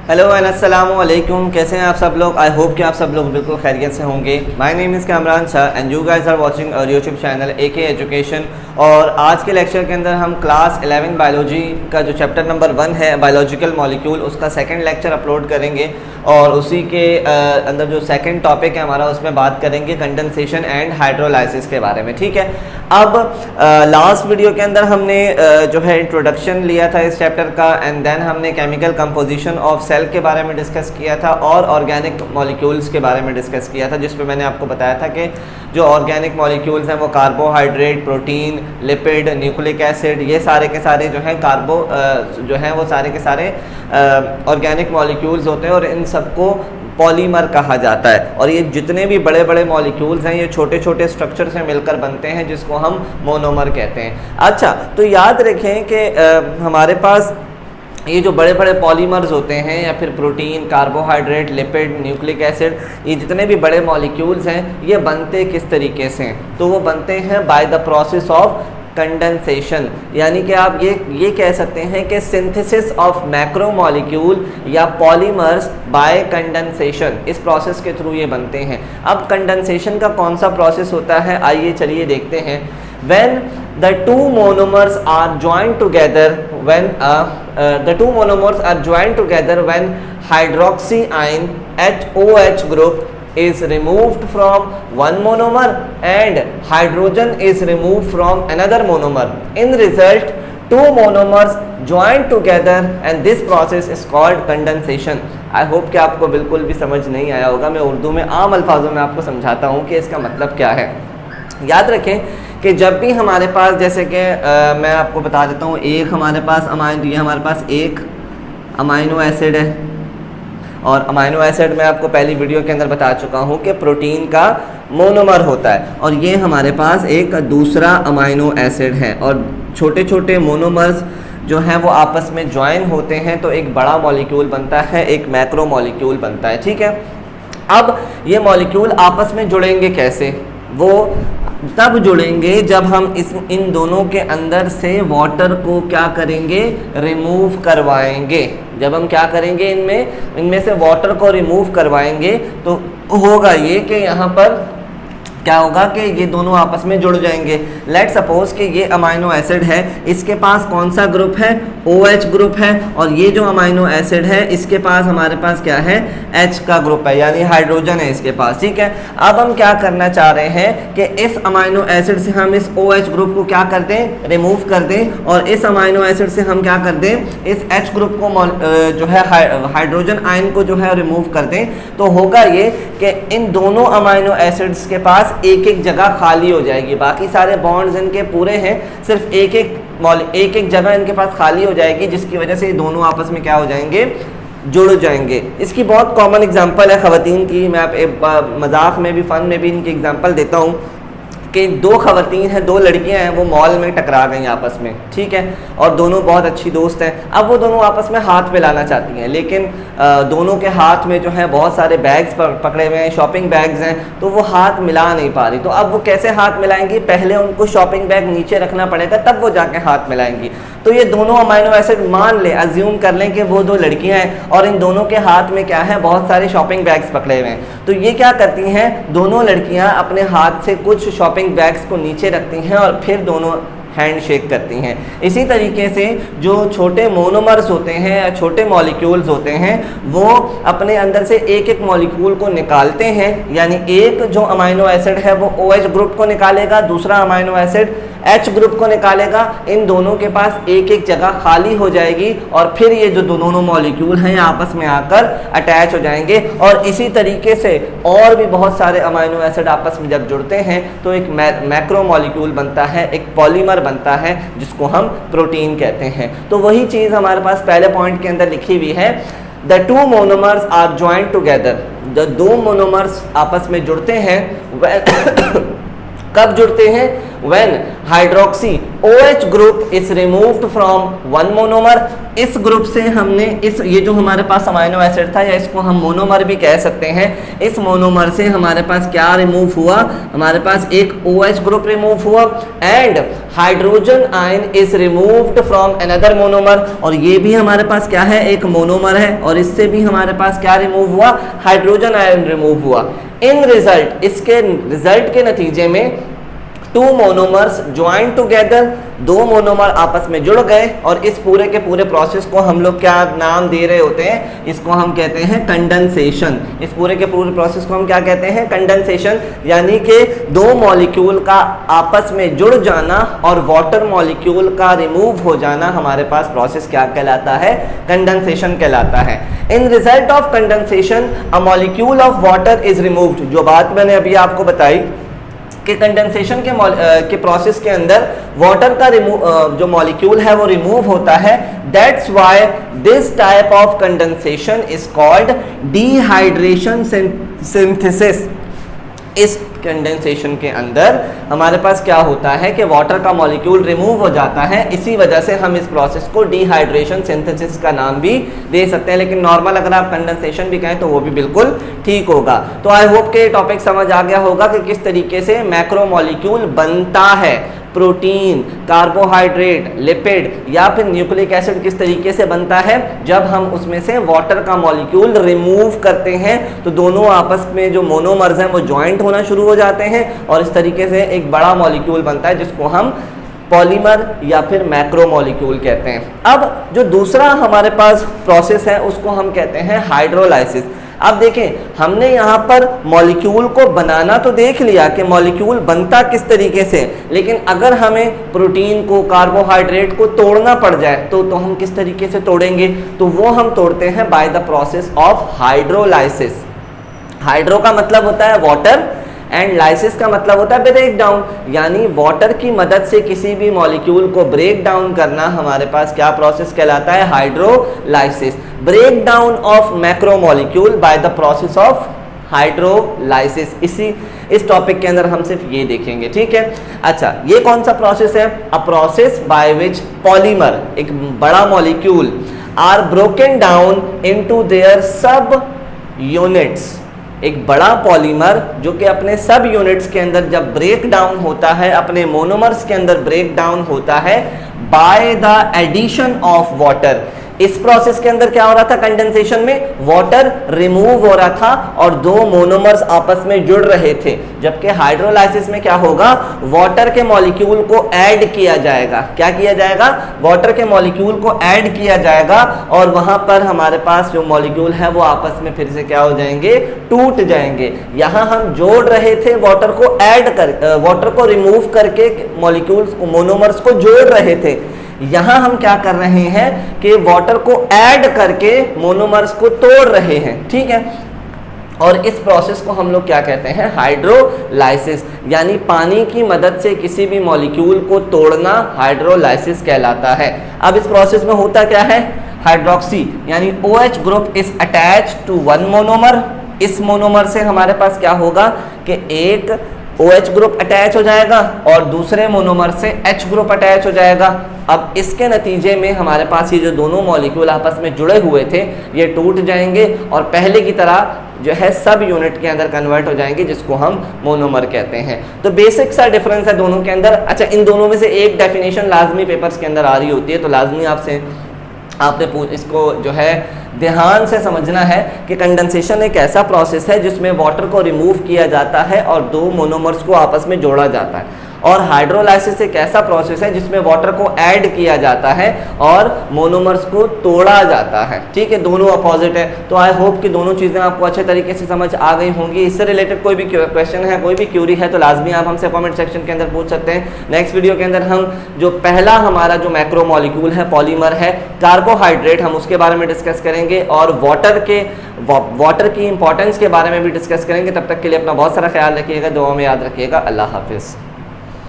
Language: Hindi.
हेलो एंड अस्सलाम वालेकुम। कैसे हैं आप सब लोग? आई होप कि आप सब लोग बिल्कुल खैरियत से होंगे। My name is Kamran Shah and you guys are watching our YouTube channel AK education. और आज के लेक्चर के अंदर हम क्लास 11 बायोलॉजी का जो चैप्टर नंबर 1 है बायोलॉजिकल मॉलिक्यूल, उसका सेकंड लेक्चर अपलोड करेंगे और उसी के अंदर जो सेकंड टॉपिक है हमारा, उसमें बात करेंगे कंडेंसेशन एंड हाइड्रोलाइसिस के बारे में। ठीक है, अब लास्ट वीडियो के अंदर हमने जो है इंट्रोडक्शन लिया था इस चैप्टर का एंड देन हमने केमिकल कंपोजिशन ऑफ सेल के बारे में डिस्कस किया था और ऑर्गेनिक मॉलिक्यूल्स के बारे में डिस्कस किया था, जिसमें मैंने आपको बताया था कि जो ऑर्गेनिक मॉलिक्यूल्स हैं वो carbohydrate, protein, lipid, nucleic acid, ये सारे के सारे जो हैं जो हैं वो सारे के सारे ऑर्गेनिक मॉलिक्यूल्स होते हैं और इन सबको पॉलीमर कहा जाता है। और ये जितने भी बड़े बड़े मॉलिक्यूल्स हैं ये छोटे छोटे स्ट्रक्चर से मिलकर बनते हैं, जिसको हम मोनोमर कहते हैं। अच्छा, तो याद रखें कि हमारे पास ये जो बड़े बड़े पॉलीमर्स होते हैं या फिर protein, carbohydrate, lipid, nucleic acid, ये जितने भी बड़े मॉलिक्यूल्स हैं ये बनते किस तरीके से हैं? तो वो बनते हैं bye the process of condensation. यानी कि आप ये कह सकते हैं कि सिंथेसिस ऑफ मैक्रो मॉलिक्यूल या पॉलीमर्स बाय कंडेंसेशन, इस प्रोसेस के थ्रू ये बनते हैं। अब कंडेंसेशन का कौन सा प्रोसेस होता है, आइए चलिए देखते हैं। When the two monomers are joined together, when hydroxy ion HOH group is removed from one monomer and hydrogen is removed from another monomer. In result, two monomers joined together and this process is called condensation. I hope कि आपको बिल्कुल भी समझ नहीं आया होगा। मैं उर्दू में आम अल्फाजों में आपको समझाता हूँ कि इसका मतलब क्या है। याद रखें कि जब भी हमारे पास, जैसे कि मैं आपको बता देता हूँ, एक हमारे पास हमारे पास एक अमाइनो एसिड है और अमाइनो एसिड मैं आपको पहली वीडियो के अंदर बता चुका हूँ कि प्रोटीन का मोनोमर होता है और ये हमारे पास एक दूसरा अमाइनो एसिड है और छोटे छोटे मोनोमर्स जो हैं वो आपस में ज्वाइन होते हैं तो एक बड़ा मॉलिक्यूल बनता है, एक मैक्रो मॉलिक्यूल बनता है। ठीक है, अब ये मॉलिक्यूल आपस में जुड़ेंगे कैसे? वो तब जुड़ेंगे जब हम इन दोनों के अंदर से वाटर को क्या करेंगे, रिमूव करवाएंगे। जब हम क्या करेंगे, इनमें से वाटर को रिमूव करवाएंगे तो होगा ये कि यहाँ पर क्या होगा कि ये दोनों आपस में जुड़ जाएंगे। लेट सपोज कि ये अमाइनो एसिड है, इसके पास कौन सा ग्रुप है, OH ग्रुप है, और ये जो अमाइनो एसिड है इसके पास हमारे पास क्या है, H का ग्रुप है, यानी हाइड्रोजन है इसके पास। ठीक है, अब हम क्या करना चाह रहे हैं कि इस अमाइनो एसिड से हम इस OH ग्रुप को क्या कर दें, रिमूव कर दें, और इस अमाइनो एसिड से हम क्या कर दें, इस H ग्रुप को जो है हाइड्रोजन आयन को जो है रिमूव कर दें। तो होगा ये कि इन दोनों अमाइनो एसिड्स के पास एक एक जगह खाली हो जाएगी। बाकी सारे बॉन्ड्स इनके पूरे हैं, सिर्फ एक एक जगह इनके पास खाली हो जाएगी, जिसकी वजह से ये दोनों आपस में क्या हो जाएंगे, जुड़ जाएंगे। इसकी बहुत कॉमन एग्जांपल है ख़वातीन की। मैं आप मजाक में भी, फ़न में भी इनकी एग्जांपल देता हूँ कि दो ख़वातीन हैं, दो लड़कियां हैं, वो मॉल में टकरा गई आपस में। ठीक है, और दोनों बहुत अच्छी दोस्त हैं। अब वो दोनों आपस में हाथ मिलाना चाहती हैं, लेकिन दोनों के हाथ में जो है बहुत सारे बैग्स पकड़े हुए हैं, शॉपिंग बैग्स हैं, तो वो हाथ मिला नहीं पा रही। तो अब वो कैसे हाथ मिलाएंगी? पहले उनको शॉपिंग बैग नीचे रखना पड़ेगा, तब वो जाके हाथ मिलाएंगी। तो ये दोनों अमाइनो एसिड, मान ले, अज्यूम कर लें कि वो दो लड़कियां हैं और इन दोनों के हाथ में क्या है, बहुत सारे शॉपिंग बैग्स पकड़े हुए हैं। तो ये क्या करती हैं, दोनों लड़कियां अपने हाथ से कुछ शॉपिंग बैग्स को नीचे रखती हैं और फिर दोनों हैंड शेक करती हैं। इसी तरीके से जो छोटे मोनोमर्स होते हैं या छोटे मॉलिक्यूल्स होते हैं, वो अपने अंदर से एक एक मॉलिक्यूल को निकालते हैं। यानी एक जो अमाइनो एसिड है वो OH ग्रुप को निकालेगा, दूसरा अमाइनो एसिड H ग्रुप को निकालेगा। इन दोनों के पास एक एक जगह खाली हो जाएगी और फिर ये जो दोनों मॉलिक्यूल हैं आपस में आकर अटैच हो जाएंगे। और इसी तरीके से और भी बहुत सारे अमाइनो एसिड आपस में जब जुड़ते हैं तो एक मैक्रो मॉलिक्यूल बनता है, एक पॉलीमर बनता है, जिसको हम प्रोटीन कहते हैं। तो वही चीज़ हमारे पास पहले पॉइंट के अंदर लिखी हुई है, the two monomers are joint together. The दो मोनोमर्स आपस में जुड़ते हैं कब जुड़ते हैं? When hydroxy OH group is removed from one monomer. इस ग्रुप से हमने ये जो हमारे पास अमाइनो एसिड था, या इसको हम मोनोमर भी कह सकते हैं, इस मोनोमर से हमारे पास क्या रिमूव हुआ, हमारे पास एक OH ग्रुप रिमूव हुआ and hydrogen ion is removed from another monomer. और ये भी हमारे पास क्या है, एक मोनोमर है, और इससे भी हमारे पास क्या रिमूव हुआ, हाइड्रोजन आयन रिमूव हुआ। इन रिजल्ट, इसके रिजल्ट के नतीजे में टू मोनोमर्स ज्वाइन टुगेदर, दो मोनोमर आपस में जुड़ गए, और इस पूरे के पूरे प्रोसेस को हम लोग क्या नाम दे रहे होते हैं, इसको हम कहते हैं कंडेंसेशन। इस पूरे के पूरे प्रोसेस को हम क्या कहते हैं, कंडेंसेशन। यानी कि दो मॉलिक्यूल का आपस में जुड़ जाना और वाटर मॉलिक्यूल का रिमूव हो जाना, हमारे पास प्रोसेस क्या कहलाता है, कंडेंसेशन कहलाता है। इन result of condensation a molecule of water is removed. जो बात मैंने अभी आपको बताई कि कंडेंसेशन के प्रोसेस के अंदर वाटर का जो मॉलिक्यूल है वो रिमूव होता है। That's why this type of condensation is called dehydration synthesis. इस कंडेंसेशन के अंदर हमारे पास क्या होता है कि वाटर का मॉलिक्यूल रिमूव हो जाता है, इसी वजह से हम इस प्रोसेस को डिहाइड्रेशन सिंथेसिस का नाम भी दे सकते हैं। लेकिन नॉर्मल अगर आप कंडेंसेशन भी कहें तो वो भी बिल्कुल ठीक होगा। तो आई होप के टॉपिक समझ आ गया होगा कि किस तरीके से मैक्रो मॉलिक्यूल बनता है। प्रोटीन, कार्बोहाइड्रेट, लिपिड या फिर न्यूक्लिक एसिड किस तरीके से बनता है, जब हम उसमें से वाटर का मॉलिक्यूल रिमूव करते हैं तो दोनों आपस में जो मोनोमर्स हैं वो ज्वाइंट होना शुरू हो जाते हैं, और इस तरीके से एक बड़ा मॉलिक्यूल बनता है जिसको हम पॉलीमर या फिर मैक्रो मॉलिक्यूल कहते हैं। अब जो दूसरा हमारे पास प्रोसेस है उसको हम कहते हैं हाइड्रोलाइसिस। अब देखें, हमने यहाँ पर मॉलिक्यूल को बनाना तो देख लिया कि मॉलिक्यूल बनता किस तरीके से, लेकिन अगर हमें प्रोटीन को, कार्बोहाइड्रेट को तोड़ना पड़ जाए तो हम किस तरीके से तोड़ेंगे, तो वो हम तोड़ते हैं bye the process of hydrolysis. Hydro का मतलब होता है वाटर एंड लाइसिस का मतलब होता है ब्रेक डाउन, यानी वाटर की मदद से किसी भी मॉलिक्यूल को ब्रेक डाउन करना हमारे पास क्या प्रोसेस कहलाता है, hydrolysis. Break down of macro molecule by the process of hydrolysis. इस टॉपिक के अंदर हम सिर्फ ये देखेंगे, ठीक है। अच्छा, ये कौन सा प्रोसेस है, a process by which polymer, एक बड़ा molecule, are broken down into their subunits. एक बड़ा पॉलीमर जो कि अपने सब यूनिट्स के अंदर जब ब्रेक डाउन होता है, अपने मोनोमर्स के अंदर ब्रेक डाउन होता है by the addition of water. इस प्रोसेस के अंदर क्या हो रहा था, कंडेंसेशन में वाटर रिमूव हो रहा था और दो मोनोमर्स आपस में जुड़ रहे थे, जबकि हाइड्रोलाइसिस में क्या होगा, वाटर के मॉलिक्यूल को ऐड किया जाएगा। क्या किया जाएगा, वाटर के मॉलिक्यूल को ऐड किया जाएगा, और वहां पर हमारे पास जो मॉलिक्यूल है वो आपस में फिर से क्या हो जाएंगे, टूट जाएंगे। यहां हम जोड़ रहे थे वाटर को वाटर को रिमूव करके मॉलिक्यूल्स को, मोनोमर्स को जोड़ रहे थे। यहां हम क्या कर रहे हैं कि वाटर को ऐड करके मोनोमर्स को तोड़ रहे हैं, ठीक है। और इस प्रोसेस को हम लोग क्या कहते हैं, हाइड्रोलाइसिस, यानी पानी की मदद से किसी भी मॉलिक्यूल को तोड़ना हाइड्रोलाइसिस कहलाता है। अब इस प्रोसेस में होता क्या है, हाइड्रोक्सी यानी OH group is attach to one monomer. इस मोनोमर से हमारे पास क्या होगा कि एक OH ग्रुप अटैच हो जाएगा और दूसरे मोनोमर से H ग्रुप अटैच हो जाएगा। अब इसके नतीजे में हमारे पास ये जो दोनों मॉलिक्यूल आपस में जुड़े हुए थे ये टूट जाएंगे और पहले की तरह जो है सब यूनिट के अंदर कन्वर्ट हो जाएंगे, जिसको हम मोनोमर कहते हैं। तो बेसिक सा डिफरेंस है दोनों के अंदर। अच्छा, इन दोनों में से एक डेफिनेशन लाजमी पेपर्स के अंदर आ रही होती है, तो लाजमी आपने इसको जो है ध्यान से समझना है कि कंडेंसेशन एक ऐसा प्रोसेस है जिसमें वाटर को रिमूव किया जाता है और दो मोनोमर्स को आपस में जोड़ा जाता है, और हाइड्रोलाइसिस एक ऐसा प्रोसेस है जिसमें वाटर को ऐड किया जाता है और मोनोमर्स को तोड़ा जाता है, ठीक है। दोनों अपोजिट है। तो आई होप कि दोनों चीज़ें आपको अच्छे तरीके से समझ आ गई होंगी। इससे रिलेटेड कोई भी क्वेश्चन है, कोई भी क्यूरी है तो लाजमी आप हमसे कमेंट सेक्शन के अंदर पूछ सकते हैं। नेक्स्ट वीडियो के अंदर हम जो पहला हमारा जो मैक्रो मॉलिक्यूल है, पॉलीमर है, कार्बोहाइड्रेट, हम उसके बारे में डिस्कस करेंगे और वाटर की इंपॉर्टेंस के बारे में भी डिस्कस करेंगे। तब तक के लिए अपना बहुत सारा ख्याल रखिएगा, दुआ में याद रखिएगा। अल्लाह हाफिज़।